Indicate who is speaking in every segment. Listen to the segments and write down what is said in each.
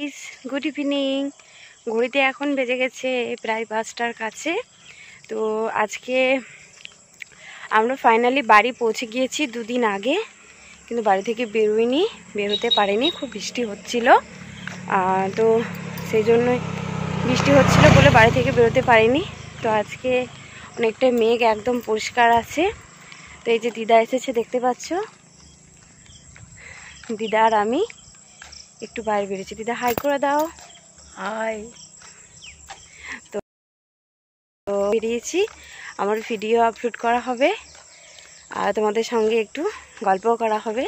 Speaker 1: Guys, good evening. ঘড়িতে এখন বেজে গেছে প্রায় 5টার কাছে। তো আজকে আমরা ফাইনালি বাড়ি পৌঁছে গিয়েছি 2 দিন আগে, কিন্তু বাড়ি থেকে বেরোতে পারিনি, খুব বৃষ্টি হচ্ছিল। তো সেই জন্যই বৃষ্টি হচ্ছিল বলে বাড়ি থেকে বেরোতে পারিনি। তো আজকে অনেকটা মেঘ, একদম পরিষ্কার আছে। তো এই যে দিদা এসেছে, দেখতে পাচ্ছ, দিদা আর আমি একটু বাইরে বেরিয়েছি। দিদা হাই করে দাও। হাই। তো বেরিয়েছি, আমার ভিডিও আপলোড করা হবে আর তোমাদের সঙ্গে একটু গল্পও করা হবে।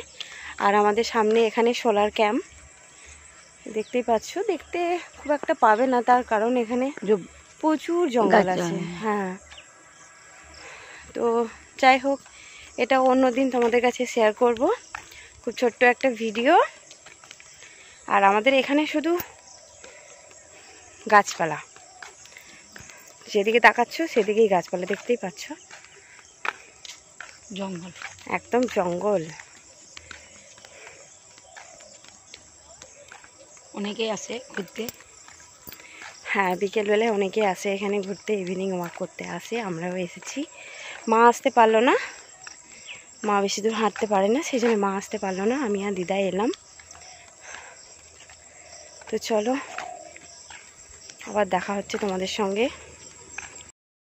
Speaker 1: আর আমাদের সামনে এখানে সোলার ক্যাম্প, দেখতেই পাচ্ছ। দেখতে খুব একটা পাবে না, তার কারণ এখানে প্রচুর জঙ্গল আছে। হ্যাঁ, তো যাই হোক, এটা অন্যদিন তোমাদের কাছে শেয়ার করব, খুব ছোট্ট একটা ভিডিও। আর আমাদের এখানে শুধু গাছপালা, যেদিকে তাকাচ্ছ সেদিকেই গাছপালা, দেখতেই পাচ্ছ, জঙ্গল, একদম জঙ্গল। অনেকেই আসে ঘুরতে। হ্যাঁ, বিকেলবেলায় অনেকেই আসে এখানে ঘুরতে, ইভিনিং ওয়াক করতে আসে। আমরাও এসেছি। মা আসতে পারলো না, মা বেশি দূর হাঁটতে পারে না, সেই জন্য মা আসতে পারলো না, আমি আর দিদা এলাম। তো চলো, আবার দেখা হচ্ছে তোমাদের সঙ্গে।